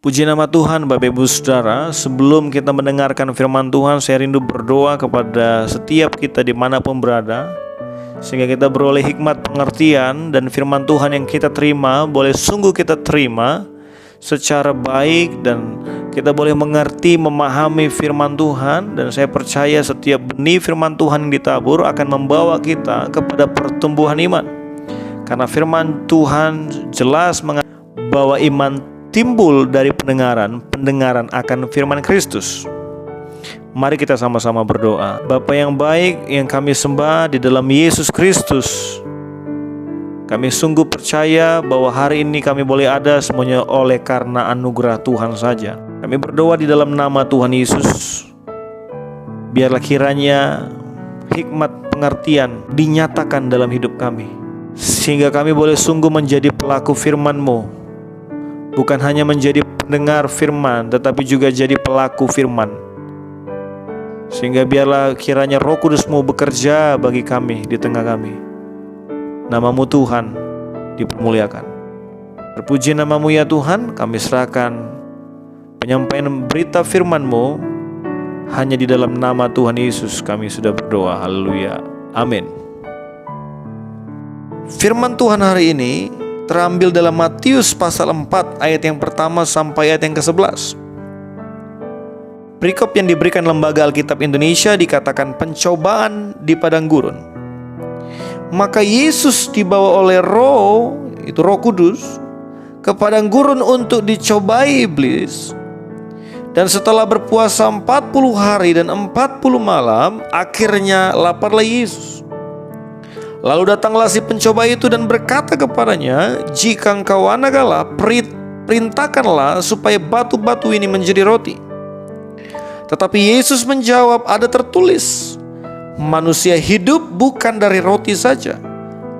Puji nama Tuhan, Bapak Ibu Saudara. Sebelum kita mendengarkan firman Tuhan, saya rindu berdoa kepada setiap kita dimanapun berada, sehingga kita beroleh hikmat pengertian dan firman Tuhan yang kita terima boleh sungguh kita terima secara baik, dan kita boleh mengerti, memahami firman Tuhan. Dan saya percaya setiap benih firman Tuhan yang ditabur akan membawa kita kepada pertumbuhan iman, karena firman Tuhan jelas bahwa iman timbul dari pendengaran akan firman Kristus. Mari kita sama-sama berdoa. Bapa yang baik yang kami sembah di dalam Yesus Kristus, kami sungguh percaya bahwa hari ini kami boleh ada semuanya oleh karena anugerah Tuhan saja. Kami berdoa di dalam nama Tuhan Yesus, biarlah kiranya hikmat pengertian dinyatakan dalam hidup kami, sehingga kami boleh sungguh menjadi pelaku firman-Mu. Bukan hanya menjadi pendengar firman, tetapi juga jadi pelaku firman. Sehingga biarlah kiranya Roh Kudus-Mu bekerja bagi kami di tengah kami. Nama-Mu Tuhan dipermuliakan. Terpuji nama-Mu ya Tuhan. Kami serahkan penyampaian berita firman-Mu hanya di dalam nama Tuhan Yesus kami sudah berdoa. Haleluya. Amin. Firman Tuhan hari ini terambil dalam Matius pasal 4 ayat yang pertama sampai ayat yang ke-11. Perikop yang diberikan Lembaga Alkitab Indonesia dikatakan pencobaan di padang gurun. Maka Yesus dibawa oleh Roh Kudus ke padang gurun untuk dicobai iblis. Dan setelah berpuasa 40 hari dan 40 malam, akhirnya laparlah Yesus. Lalu datanglah si pencoba itu dan berkata kepadanya, "Jika engkau anak Allah, perintahkanlah supaya batu-batu ini menjadi roti." Tetapi Yesus menjawab, "Ada tertulis, manusia hidup bukan dari roti saja,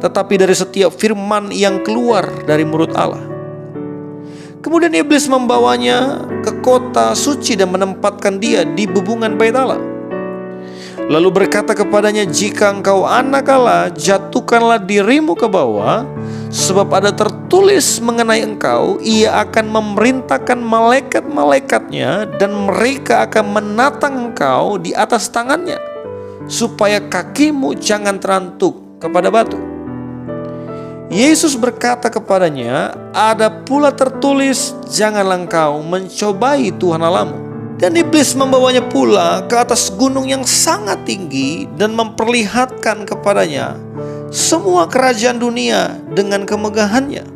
tetapi dari setiap firman yang keluar dari mulut Allah." Kemudian iblis membawanya ke kota suci dan menempatkan dia di bubungan bait Allah. Lalu berkata kepadanya, "Jika engkau anak Allah, jatuhkanlah dirimu ke bawah, sebab ada tertulis mengenai engkau, ia akan memerintahkan malaikat-malaikatnya, dan mereka akan menatang engkau di atas tangannya, supaya kakimu jangan terantuk kepada batu." Yesus berkata kepadanya, "Ada pula tertulis, janganlah engkau mencobai Tuhan Allahmu." Dan iblis membawanya pula ke atas gunung yang sangat tinggi dan memperlihatkan kepadanya semua kerajaan dunia dengan kemegahannya.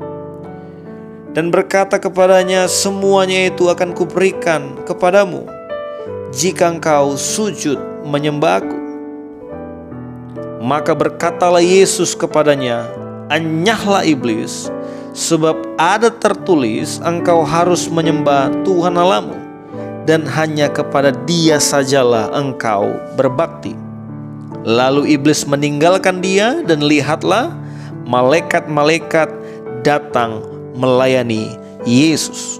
Dan berkata kepadanya, "Semuanya itu akan kuberikan kepadamu jika engkau sujud menyembah Aku." Maka berkatalah Yesus kepadanya, "Anyahlah iblis, sebab ada tertulis, engkau harus menyembah Tuhan Allahmu, dan hanya kepada Dia sajalah engkau berbakti." Lalu iblis meninggalkan dia, dan lihatlah, malaikat-malaikat datang melayani Yesus.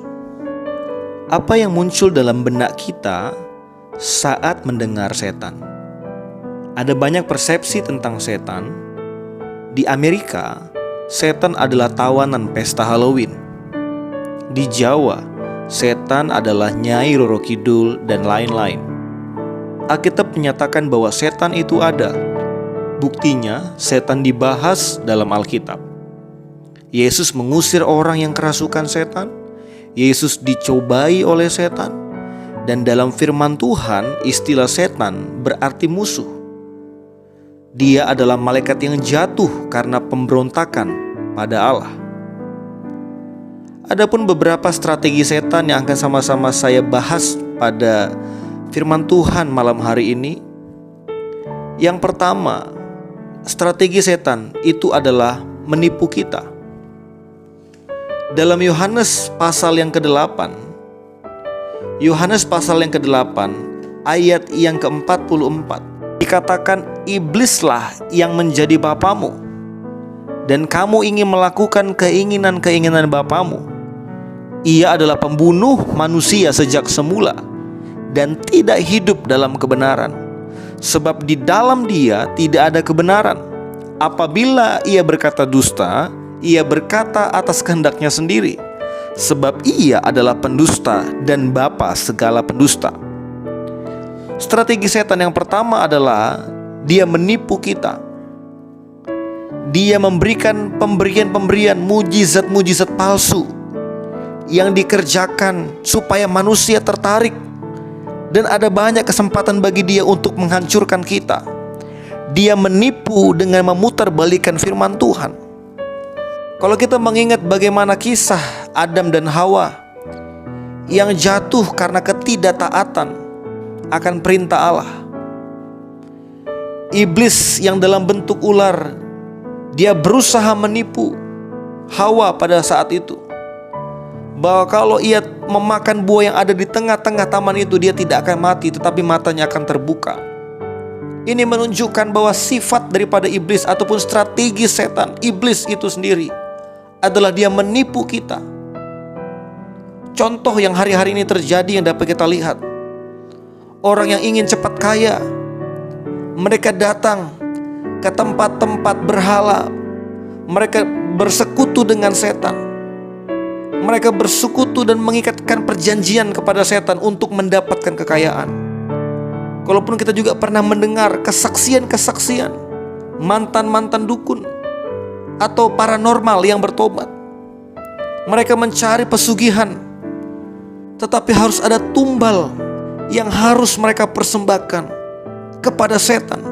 Apa yang muncul dalam benak kita saat mendengar setan? Ada banyak persepsi tentang setan. Di Amerika, setan adalah tawanan pesta Halloween. Di Jawa, setan adalah Nyai Roro Kidul dan lain-lain. Alkitab menyatakan bahwa setan itu ada. Buktinya, setan dibahas dalam Alkitab. Yesus mengusir orang yang kerasukan setan. Yesus dicobai oleh setan. Dan dalam firman Tuhan, istilah setan berarti musuh. Dia adalah malaikat yang jatuh karena pemberontakan pada Allah. Adapun beberapa strategi setan yang akan sama-sama saya bahas pada firman Tuhan malam hari ini. Yang pertama, strategi setan itu adalah menipu kita. Dalam Yohanes pasal yang ke-8, ayat yang ke-44, dikatakan, "Iblislah yang menjadi bapamu, dan kamu ingin melakukan keinginan-keinginan bapamu. Ia adalah pembunuh manusia sejak semula dan tidak hidup dalam kebenaran, sebab di dalam dia tidak ada kebenaran. Apabila ia berkata dusta, ia berkata atas kehendaknya sendiri, sebab ia adalah pendusta dan bapa segala pendusta. Strategi setan yang pertama adalah dia menipu kita. Dia memberikan pemberian-pemberian mujizat-mujizat palsu yang dikerjakan supaya manusia tertarik, dan ada banyak kesempatan bagi dia untuk menghancurkan kita. Dia menipu dengan memutarbalikkan firman Tuhan. Kalau kita mengingat bagaimana kisah Adam dan Hawa yang jatuh karena ketidaktaatan akan perintah Allah. Iblis yang dalam bentuk ular, dia berusaha menipu Hawa pada saat itu, bahwa kalau ia memakan buah yang ada di tengah-tengah taman itu, dia tidak akan mati, tetapi matanya akan terbuka. Ini menunjukkan bahwa sifat daripada iblis ataupun strategi setan, iblis itu sendiri, adalah dia menipu kita. Contoh yang hari-hari ini terjadi yang dapat kita lihat. Orang yang ingin cepat kaya, mereka datang ke tempat-tempat berhala. Mereka bersekutu dengan setan. Mereka bersekutu dan mengikatkan perjanjian kepada setan untuk mendapatkan kekayaan. Kalaupun kita juga pernah mendengar kesaksian-kesaksian mantan-mantan dukun atau paranormal yang bertobat. Mereka mencari pesugihan, tetapi harus ada tumbal yang harus mereka persembahkan kepada setan.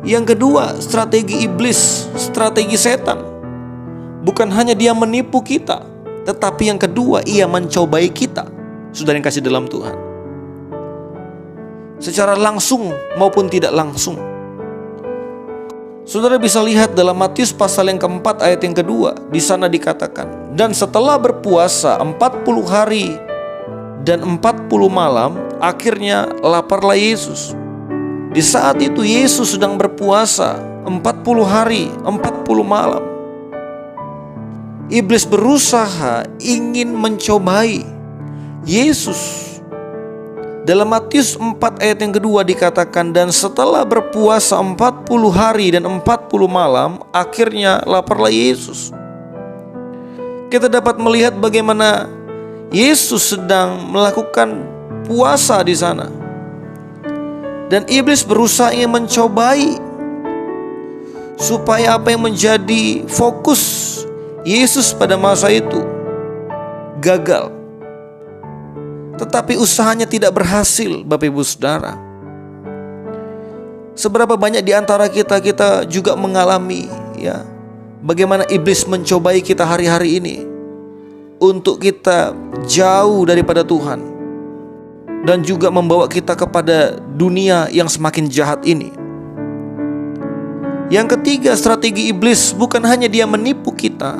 Yang kedua, strategi iblis, strategi setan, bukan hanya dia menipu kita, tetapi yang kedua, ia mencobai kita, saudara yang kasih dalam Tuhan, secara langsung maupun tidak langsung. Saudara bisa lihat dalam Matius pasal yang keempat ayat yang kedua. Di sana dikatakan, dan setelah berpuasa 40 hari dan 40 malam, akhirnya laparlah Yesus. Di saat itu Yesus sedang berpuasa 40 hari 40 malam. Iblis berusaha ingin mencobai Yesus. Dalam Matius 4 ayat yang kedua dikatakan, dan setelah berpuasa 40 hari dan 40 malam, akhirnya laparlah Yesus. Kita dapat melihat bagaimana Yesus sedang melakukan puasa di sana, dan iblis berusaha ingin mencobai supaya apa yang menjadi fokus Yesus pada masa itu gagal. Tetapi usahanya tidak berhasil, Bapak Ibu Saudara. Seberapa banyak di antara kita juga mengalami bagaimana iblis mencobai kita hari-hari ini untuk kita jauh daripada Tuhan, dan juga membawa kita kepada dunia yang semakin jahat ini. Yang ketiga, strategi iblis bukan hanya dia menipu kita,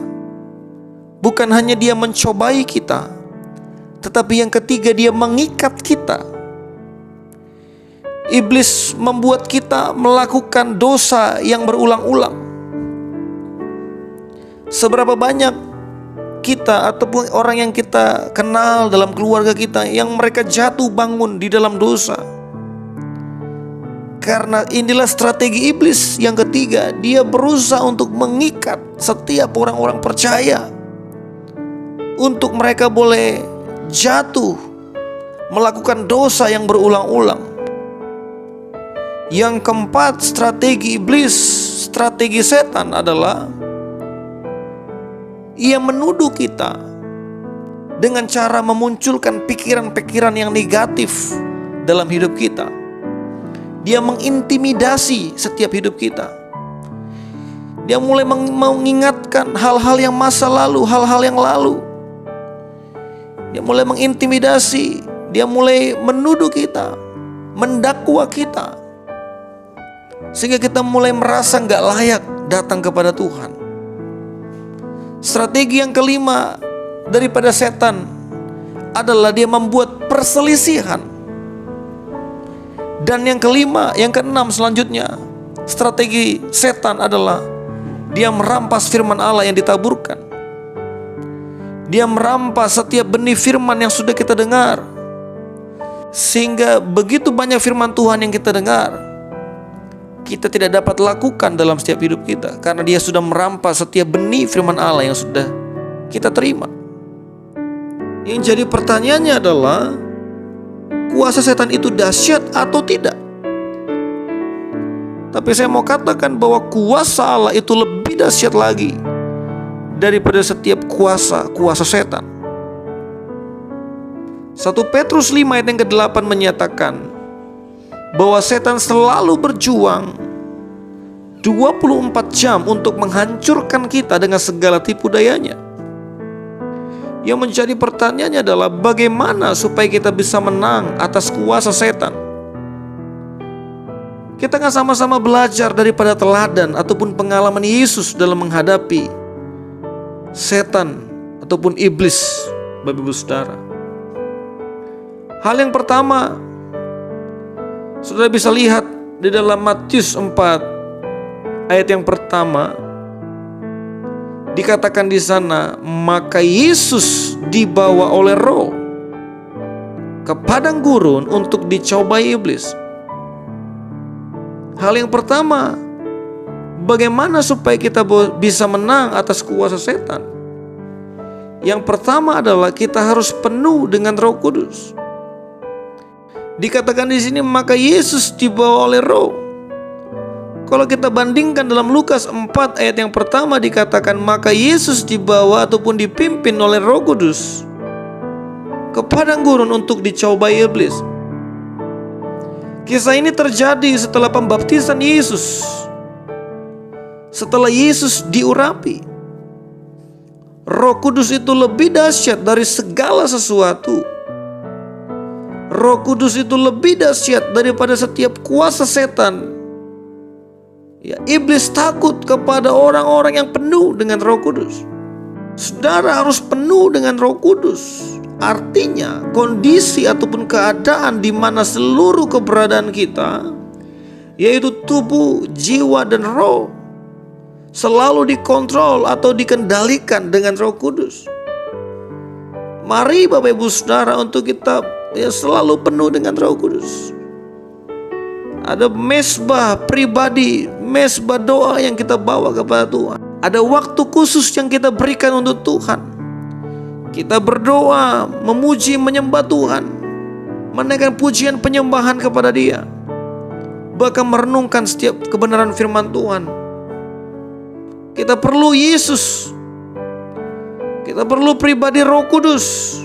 bukan hanya dia mencobai kita, tetapi yang ketiga, dia mengikat kita. Iblis membuat kita melakukan dosa yang berulang-ulang. Seberapa banyak kita ataupun orang yang kita kenal dalam keluarga kita yang mereka jatuh bangun di dalam dosa. Karena inilah strategi iblis yang ketiga, dia berusaha untuk mengikat setiap orang-orang percaya untuk mereka boleh jatuh melakukan dosa yang berulang-ulang. Yang keempat, strategi iblis, strategi setan adalah ia menuduh kita dengan cara memunculkan pikiran-pikiran yang negatif dalam hidup kita. Dia mengintimidasi setiap hidup kita. Dia mulai mengingatkan hal-hal yang masa lalu, hal-hal yang lalu. Dia mulai mengintimidasi, dia mulai menuduh kita, mendakwa kita, sehingga kita mulai merasa gak layak datang kepada Tuhan. Strategi yang kelima daripada setan adalah dia membuat perselisihan. Dan yang keenam selanjutnya, strategi setan adalah dia merampas firman Allah yang ditaburkan. Dia merampas setiap benih firman yang sudah kita dengar, sehingga begitu banyak firman Tuhan yang kita dengar, kita tidak dapat lakukan dalam setiap hidup kita, karena dia sudah merampas setiap benih firman Allah yang sudah kita terima. Yang jadi pertanyaannya adalah, kuasa setan itu dahsyat atau tidak? Tapi saya mau katakan bahwa kuasa Allah itu lebih dahsyat lagi daripada setiap kuasa setan. 1 Petrus 5 ayat yang ke-8 menyatakan bahwa setan selalu berjuang 24 jam untuk menghancurkan kita dengan segala tipu dayanya. Yang menjadi pertanyaannya adalah, bagaimana supaya kita bisa menang atas kuasa setan? Kita akan sama-sama belajar daripada teladan ataupun pengalaman Yesus dalam menghadapi setan ataupun iblis, Bapak Ibu Saudara. Hal yang pertama, saudara bisa lihat di dalam Matius 4 ayat yang pertama, dikatakan di sana, maka Yesus dibawa oleh Roh ke padang gurun untuk dicobai iblis. Hal yang pertama, bagaimana supaya kita bisa menang atas kuasa setan? Yang pertama adalah kita harus penuh dengan Roh Kudus. Dikatakan di sini, maka Yesus dibawa oleh Roh. Kalau kita bandingkan dalam Lukas 4 ayat yang pertama, dikatakan maka Yesus dibawa ataupun dipimpin oleh Roh Kudus ke padang gurun untuk dicobai iblis. Kisah ini terjadi setelah pembaptisan Yesus. Setelah Yesus diurapi, Roh Kudus itu lebih dahsyat dari segala sesuatu. Roh Kudus itu lebih dahsyat daripada setiap kuasa setan. Ya, iblis takut kepada orang-orang yang penuh dengan Roh Kudus. Saudara harus penuh dengan Roh Kudus. Artinya kondisi ataupun keadaan di mana seluruh keberadaan kita, yaitu tubuh, jiwa, dan roh, selalu dikontrol atau dikendalikan dengan Roh Kudus. Mari Bapak Ibu Saudara untuk kita selalu penuh dengan Roh Kudus. Ada mesbah pribadi, mesbah doa yang kita bawa kepada Tuhan. Ada waktu khusus yang kita berikan untuk Tuhan. Kita berdoa, memuji, menyembah Tuhan, menaikkan pujian penyembahan kepada Dia, bahkan merenungkan setiap kebenaran firman Tuhan. Kita perlu Yesus. Kita perlu pribadi Roh Kudus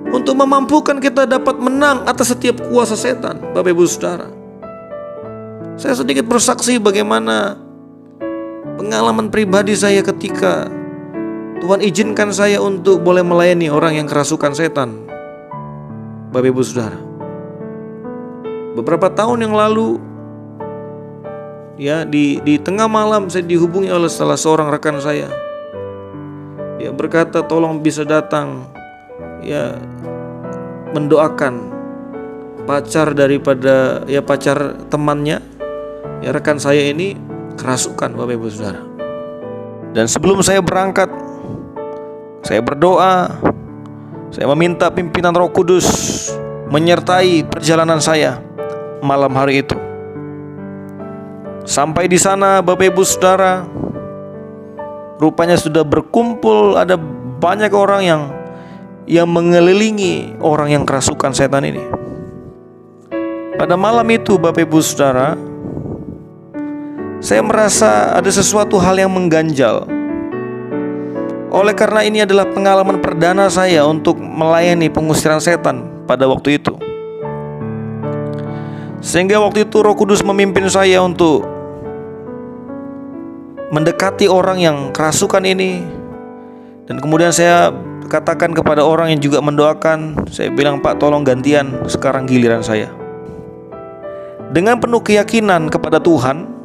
untuk memampukan kita dapat menang atas setiap kuasa setan, Bapak Ibu Saudara. Saya sedikit bersaksi bagaimana pengalaman pribadi saya ketika Tuhan izinkan saya untuk boleh melayani orang yang kerasukan setan, Bapak Ibu Saudara. Beberapa tahun yang lalu, ya, di tengah malam saya dihubungi oleh salah seorang rekan saya. Dia berkata, tolong bisa datang, ya, mendoakan pacar daripada, ya, pacar temannya, ya, rekan saya ini kerasukan, Bapak Ibu Saudara. Dan sebelum saya berangkat, saya berdoa, saya meminta pimpinan Roh Kudus menyertai perjalanan saya malam hari itu. Sampai di sana, Bapak Ibu Saudara, rupanya sudah berkumpul, ada banyak orang yang mengelilingi orang yang kerasukan setan ini. Pada malam itu, Bapak Ibu Saudara, saya merasa ada sesuatu hal yang mengganjal. Oleh karena ini adalah pengalaman perdana saya untuk melayani pengusiran setan pada waktu itu. Sehingga waktu itu Roh Kudus memimpin saya untuk mendekati orang yang kerasukan ini. Dan kemudian saya katakan kepada orang yang juga mendoakan, saya bilang, Pak, tolong gantian, sekarang giliran saya. Dengan penuh keyakinan kepada Tuhan,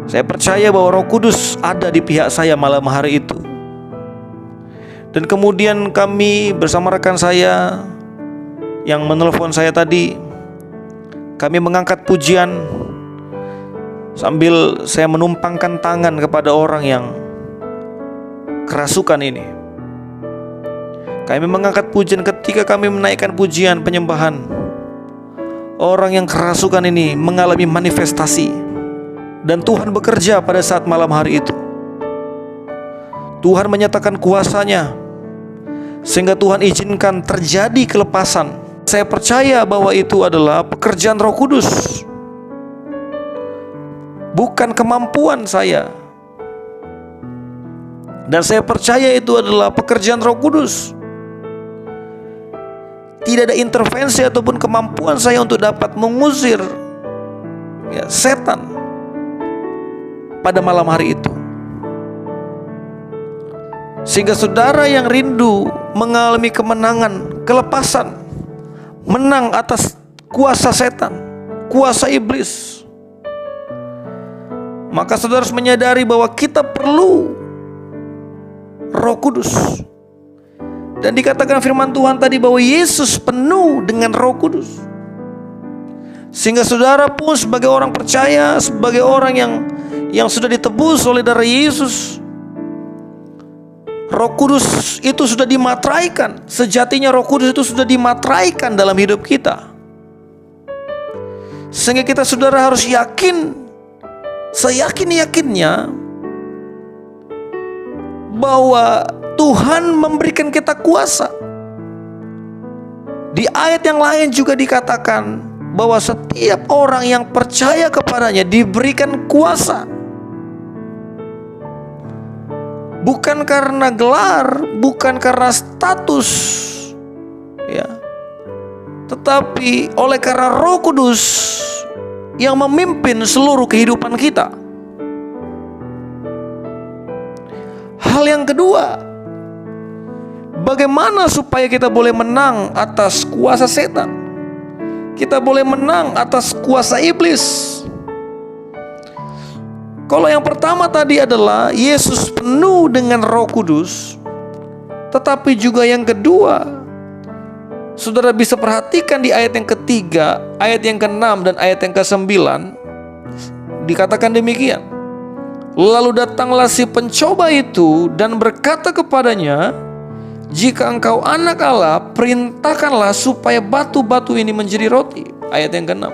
saya percaya bahwa Roh Kudus ada di pihak saya malam hari itu. Dan kemudian kami bersama rekan saya yang menelpon saya tadi, kami mengangkat pujian sambil saya menumpangkan tangan kepada orang yang kerasukan ini. Kami mengangkat pujian. Ketika kami menaikkan pujian penyembahan, orang yang kerasukan ini mengalami manifestasi. Dan Tuhan bekerja pada saat malam hari itu. Tuhan menyatakan kuasa-Nya, sehingga Tuhan izinkan terjadi kelepasan. Saya percaya bahwa itu adalah pekerjaan Roh Kudus, bukan kemampuan saya. Dan saya percaya itu adalah pekerjaan Roh Kudus. Tidak ada intervensi ataupun kemampuan saya untuk dapat mengusir setan pada malam hari itu. Sehingga saudara yang rindu mengalami kemenangan, kelepasan, menang atas kuasa setan, kuasa iblis, maka saudara harus menyadari bahwa kita perlu Roh Kudus. Dan dikatakan firman Tuhan tadi bahwa Yesus penuh dengan Roh Kudus. Sehingga saudara pun sebagai orang percaya, sebagai orang yang sudah ditebus oleh darah Yesus, Roh Kudus itu sudah dimateraikan. Sejatinya Roh Kudus itu sudah dimateraikan dalam hidup kita. Sehingga kita saudara harus yakin, seyakin-yakinnya bahwa Tuhan memberikan kita kuasa. Di ayat yang lain juga dikatakan bahwa setiap orang yang percaya kepadanya diberikan kuasa. Bukan karena gelar, bukan karena status, tetapi oleh karena Roh Kudus yang memimpin seluruh kehidupan kita. Hal yang kedua, bagaimana supaya kita boleh menang atas kuasa setan? Kita boleh menang atas kuasa iblis. Kalau yang pertama tadi adalah Yesus penuh dengan Roh Kudus, tetapi juga yang kedua, saudara bisa perhatikan di ayat yang ketiga, ayat yang ke-6 dan ayat yang ke-9, dikatakan demikian. Lalu datanglah si pencoba itu dan berkata kepadanya, jika engkau anak Allah, perintahkanlah supaya batu-batu ini menjadi roti. Ayat yang ke-6.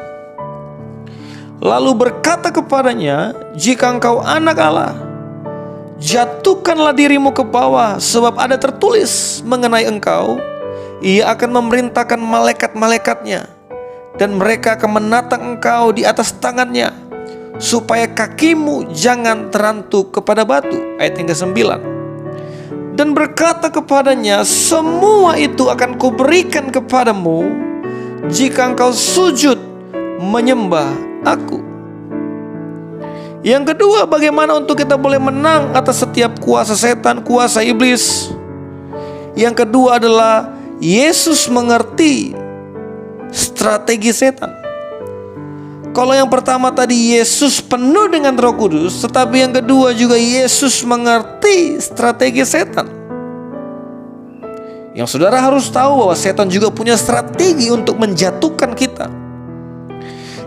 Lalu berkata kepadanya, jika engkau anak Allah, jatuhkanlah dirimu ke bawah, sebab ada tertulis mengenai engkau, Ia akan memerintahkan malaikat-malaikatnya, dan mereka akan menatang engkau di atas tangannya, supaya kakimu jangan terantuk kepada batu. Ayat yang ke-9. Dan berkata kepadanya, semua itu akan kuberikan kepadamu jika engkau sujud menyembah aku. Yang kedua, bagaimana untuk kita boleh menang atas setiap kuasa setan, kuasa iblis? Yang kedua adalah Yesus mengerti strategi setan. Kalau yang pertama tadi Yesus penuh dengan Roh Kudus, tetapi yang kedua juga Yesus mengerti strategi setan. Yang saudara harus tahu bahwa setan juga punya strategi untuk menjatuhkan kita.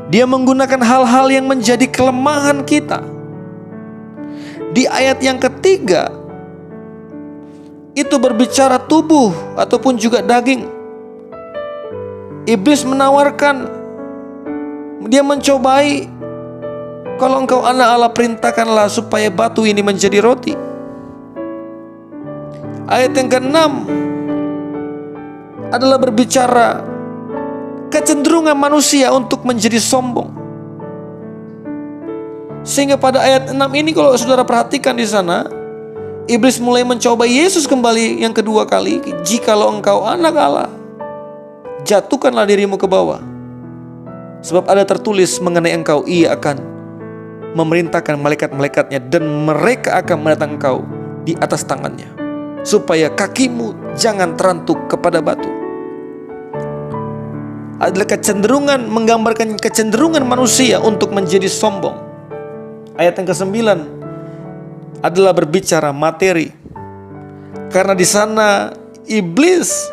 Dia menggunakan hal-hal yang menjadi kelemahan kita. Di ayat yang ketiga, itu berbicara tubuh ataupun juga daging. Iblis menawarkan, dia mencobai, kalau engkau anak Allah, perintahkanlah supaya batu ini menjadi roti. Ayat yang ke-6 adalah berbicara kecenderungan manusia untuk menjadi sombong. Sehingga pada ayat 6 ini kalau saudara perhatikan di sana, iblis mulai mencoba Yesus kembali yang kedua kali. Jikalau engkau anak Allah, jatuhkanlah dirimu ke bawah, sebab ada tertulis mengenai engkau, Ia akan memerintahkan malaikat-malaikatnya, dan mereka akan menatang engkau di atas tangannya, supaya kakimu jangan terantuk kepada batu. Adalah kecenderungan, menggambarkan kecenderungan manusia untuk menjadi sombong. Ayat yang ke-9 adalah berbicara materi. Karena di sana iblis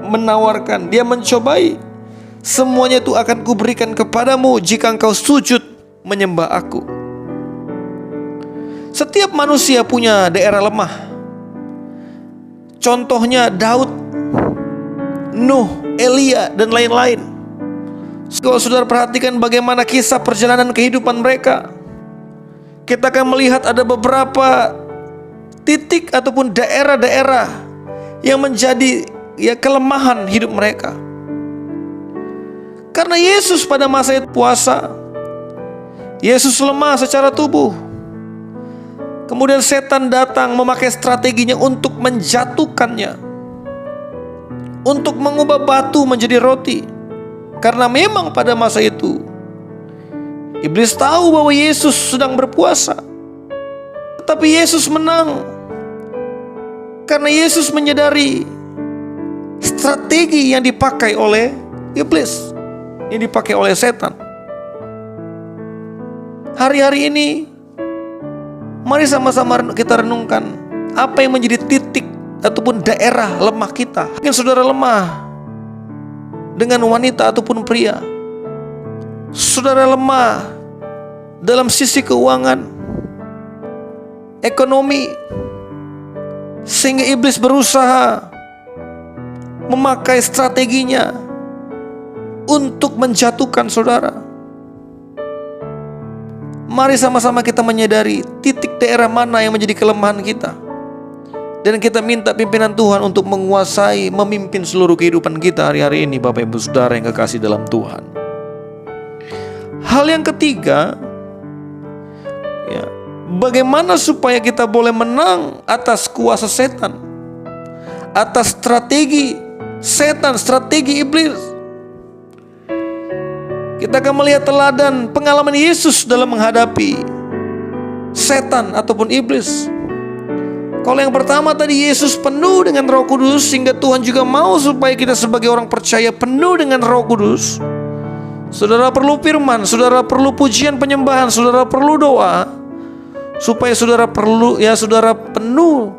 menawarkan, dia mencobai, semuanya itu akan kuberikan kepadamu jika engkau sujud menyembah aku. Setiap manusia punya daerah lemah. Contohnya Daud, Nuh, Elia, dan lain-lain. Kalau saudara perhatikan bagaimana kisah perjalanan kehidupan mereka, kita akan melihat ada beberapa titik titik ataupun daerah-daerah yang menjadi kelemahan hidup mereka. Karena Yesus pada masa itu puasa, Yesus lemah secara tubuh. Kemudian setan datang memakai strateginya untuk menjatuhkannya, untuk mengubah batu menjadi roti. Karena memang pada masa itu iblis tahu bahwa Yesus sedang berpuasa. Tetapi Yesus menang karena Yesus menyadari strategi yang dipakai oleh iblis, yang dipakai oleh setan. Hari-hari ini mari sama-sama kita renungkan apa yang menjadi titik ataupun daerah lemah kita. Mungkin saudara lemah dengan wanita ataupun pria. Saudara lemah dalam sisi keuangan, ekonomi, sehingga iblis berusaha memakai strateginya untuk menjatuhkan saudara. Mari sama-sama kita menyadari titik daerah mana yang menjadi kelemahan kita, dan kita minta pimpinan Tuhan untuk menguasai, memimpin seluruh kehidupan kita hari-hari ini, Bapak Ibu Saudara yang kekasih dalam Tuhan. Hal yang ketiga, bagaimana supaya kita boleh menang atas kuasa setan, atas strategi setan, strategi iblis. Kita akan melihat teladan pengalaman Yesus dalam menghadapi setan ataupun iblis. Kalau yang pertama tadi, Yesus penuh dengan Roh Kudus, sehingga Tuhan juga mau supaya kita sebagai orang percaya penuh dengan Roh Kudus. Saudara perlu firman, saudara perlu pujian penyembahan, saudara perlu doa, supaya saudara penuh,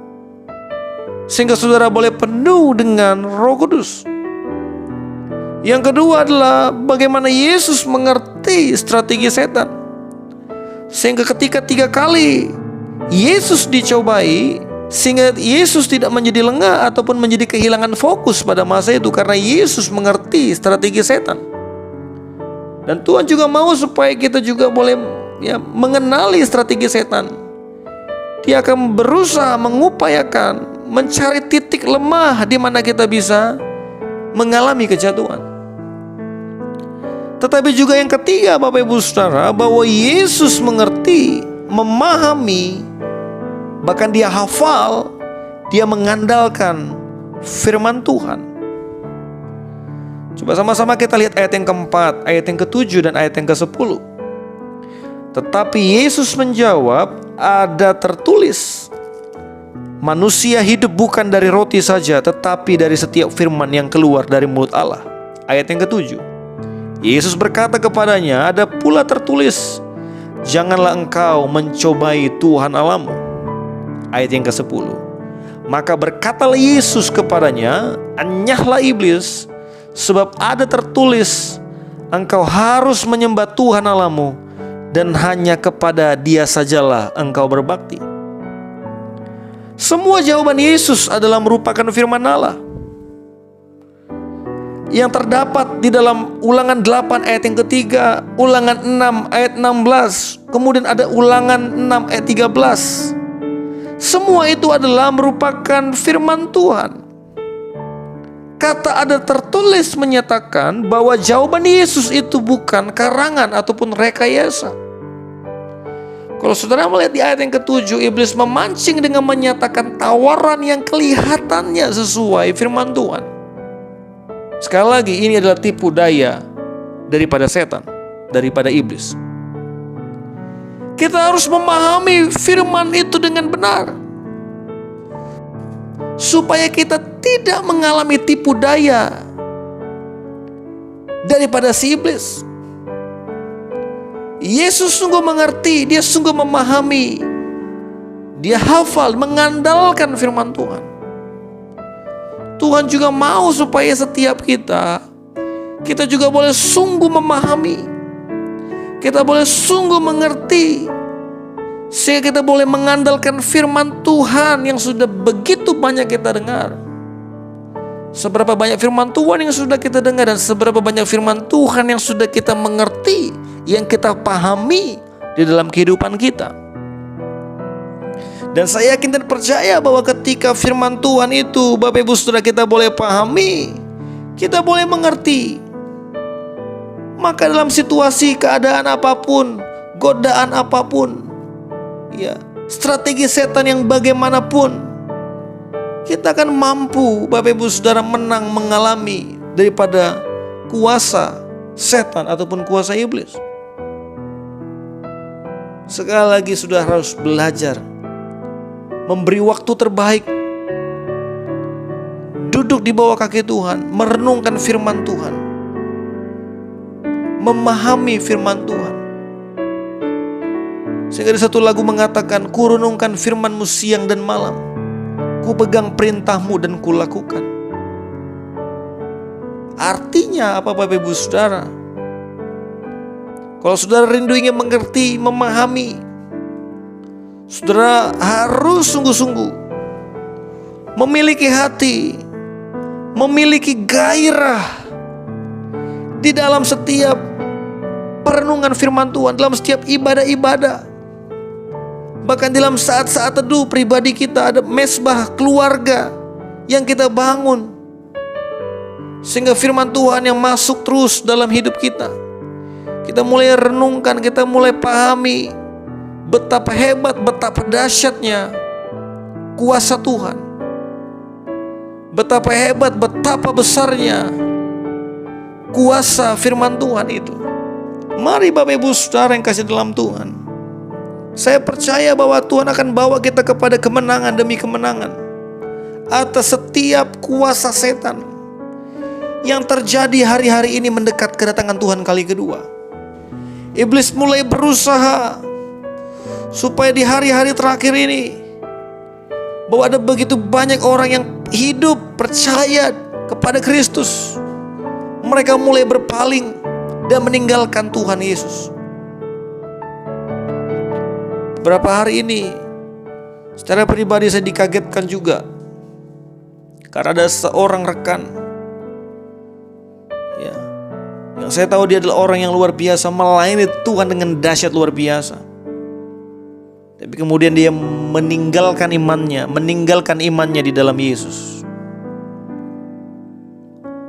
sehingga saudara boleh penuh dengan Roh Kudus. Yang kedua adalah bagaimana Yesus mengerti strategi setan, sehingga ketika 3 kali Yesus dicobai, sehingga Yesus tidak menjadi lengah ataupun menjadi kehilangan fokus pada masa itu, karena Yesus mengerti strategi setan. Dan Tuhan juga mau supaya kita juga boleh mengenali strategi setan. Dia akan berusaha mengupayakan mencari titik lemah di mana kita bisa mengalami kejatuhan. Tetapi juga yang ketiga, Bapak Ibu Saudara, bahwa Yesus mengerti, memahami, bahkan dia hafal, dia mengandalkan firman Tuhan. Coba sama-sama kita lihat ayat yang keempat, ayat yang ketujuh, dan ayat yang ke-10. Tetapi Yesus menjawab, ada tertulis, manusia hidup bukan dari roti saja, tetapi dari setiap firman yang keluar dari mulut Allah. Ayat yang ketujuh, Yesus berkata kepadanya, ada pula tertulis, janganlah engkau mencobai Tuhan Allahmu. Ayat yang ke-10, maka berkatalah Yesus kepadanya, enyahlah iblis, sebab ada tertulis, engkau harus menyembah Tuhan Allahmu, dan hanya kepada Dia sajalah engkau berbakti. Semua jawaban Yesus adalah merupakan firman Allah yang terdapat di dalam Ulangan 8 ayat yang ketiga, Ulangan 6 ayat 16, kemudian ada Ulangan 6 ayat 13. Semua itu adalah merupakan firman Tuhan. Kata ada tertulis menyatakan bahwa jawaban Yesus itu bukan karangan ataupun rekayasa. Kalau saudara melihat di ayat yang ke-7, iblis memancing dengan menyatakan tawaran yang kelihatannya sesuai firman Tuhan. Sekali lagi, ini adalah tipu daya daripada setan, daripada iblis. Kita harus memahami firman itu dengan benar, supaya kita tidak mengalami tipu daya daripada si iblis. Yesus sungguh mengerti, dia sungguh memahami, dia hafal, mengandalkan firman Tuhan. Tuhan juga mau supaya setiap kita juga boleh sungguh memahami, kita boleh sungguh mengerti, sehingga kita boleh mengandalkan firman Tuhan yang sudah begitu banyak kita dengar. Seberapa banyak firman Tuhan yang sudah kita dengar, dan seberapa banyak firman Tuhan yang sudah kita mengerti, yang kita pahami di dalam kehidupan kita. Dan saya yakin dan percaya bahwa ketika firman Tuhan itu Bapak Ibu Saudara kita boleh pahami, kita boleh mengerti, maka dalam situasi keadaan apapun, godaan apapun, ya, strategi setan yang bagaimanapun, kita akan mampu Bapak Ibu Saudara menang mengalami daripada kuasa setan ataupun kuasa iblis. Sekali lagi sudah harus belajar memberi waktu terbaik, duduk di bawah kaki Tuhan, merenungkan firman Tuhan, memahami firman Tuhan. Sehingga di satu lagu mengatakan, ku renungkan firman-Mu siang dan malam, ku pegang perintah-Mu dan ku lakukan. Artinya apa Bapak Ibu Saudara? Kalau saudara rindu ingin mengerti, memahami, saudara harus sungguh-sungguh memiliki hati, memiliki gairah di dalam setiap perenungan firman Tuhan, dalam setiap ibadah-ibadah. Bahkan dalam saat-saat teduh pribadi kita, ada mesbah keluarga yang kita bangun, sehingga firman Tuhan yang masuk terus dalam hidup kita. Kita mulai renungkan, kita mulai pahami betapa hebat, betapa dahsyatnya kuasa Tuhan. Betapa hebat, betapa besarnya kuasa firman Tuhan itu. Mari Bapak Ibu Saudara yang kasih dalam Tuhan, saya percaya bahwa Tuhan akan bawa kita kepada kemenangan demi kemenangan atas setiap kuasa setan yang terjadi hari-hari ini mendekat kedatangan Tuhan kali kedua. Iblis mulai berusaha supaya di hari-hari terakhir ini, bahwa ada begitu banyak orang yang hidup percaya kepada Kristus, mereka mulai berpaling dan meninggalkan Tuhan Yesus. Beberapa hari ini secara pribadi saya dikagetkan juga, karena ada seorang rekan, ya, yang saya tahu dia adalah orang yang luar biasa, melayani Tuhan dengan dahsyat luar biasa. Tapi kemudian dia meninggalkan imannya di dalam Yesus,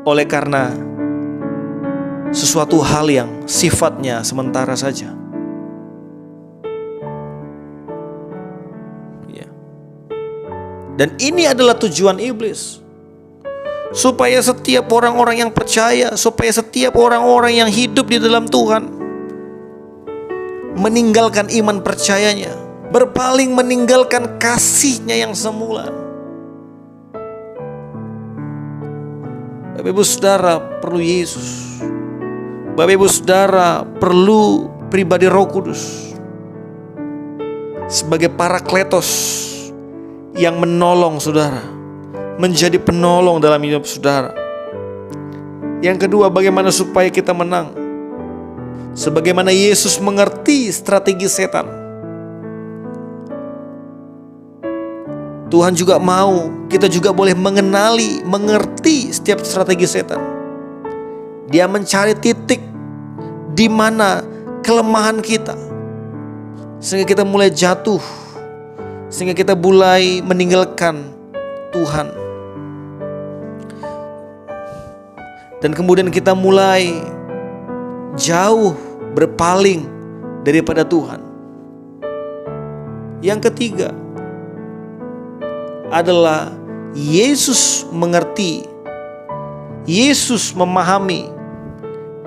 oleh karena sesuatu hal yang sifatnya sementara saja. Ya. Dan ini adalah tujuan iblis, supaya setiap orang-orang yang percaya, supaya setiap orang-orang yang hidup di dalam Tuhan meninggalkan iman percayanya, berpaling meninggalkan kasihnya yang semula. Bapak Ibu Saudara perlu Yesus. Bapak Ibu Saudara perlu pribadi Roh Kudus sebagai parakletos yang menolong saudara, menjadi penolong dalam hidup saudara. Yang kedua, bagaimana supaya kita menang? Sebagaimana Yesus mengerti strategi setan, Tuhan juga mau kita juga boleh mengerti setiap strategi setan. Dia mencari titik di mana kelemahan kita, sehingga kita mulai jatuh, sehingga kita mulai meninggalkan Tuhan. Dan kemudian kita mulai jauh berpaling daripada Tuhan. Yang ketiga adalah Yesus mengerti, Yesus memahami,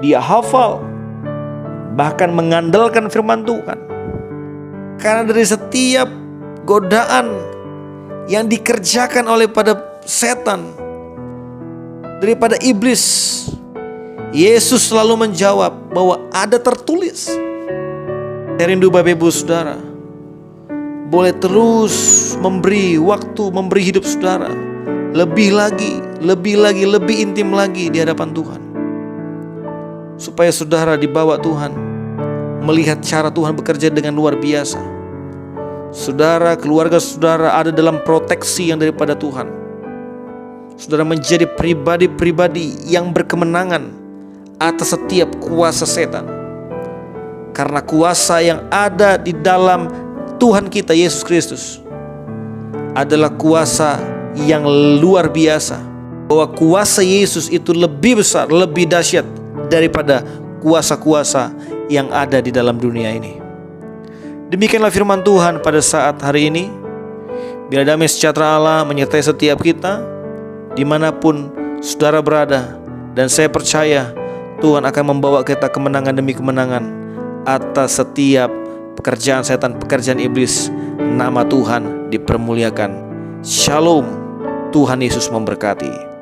dia hafal, bahkan mengandalkan firman Tuhan. Karena dari setiap godaan yang dikerjakan oleh pada setan, daripada iblis, Yesus selalu menjawab bahwa ada tertulis. Saya rindu Bapak Ibu Saudara boleh terus memberi waktu, memberi hidup saudara lebih lagi, lebih intim lagi di hadapan Tuhan, supaya saudara dibawa Tuhan, melihat cara Tuhan bekerja dengan luar biasa. Saudara, keluarga saudara ada dalam proteksi yang daripada Tuhan. Saudara menjadi pribadi-pribadi yang berkemenangan atas setiap kuasa setan, karena kuasa yang ada di dalam Tuhan kita Yesus Kristus adalah kuasa yang luar biasa, bahwa kuasa Yesus itu lebih besar, lebih dahsyat daripada kuasa-kuasa yang ada di dalam dunia ini. Demikianlah firman Tuhan pada saat hari ini. Biar damai sejahtera Allah menyertai setiap kita dimanapun saudara berada. Dan saya percaya Tuhan akan membawa kita kemenangan demi kemenangan atas setiap pekerjaan setan, pekerjaan iblis. Nama Tuhan dipermuliakan. Shalom. Tuhan Yesus memberkati.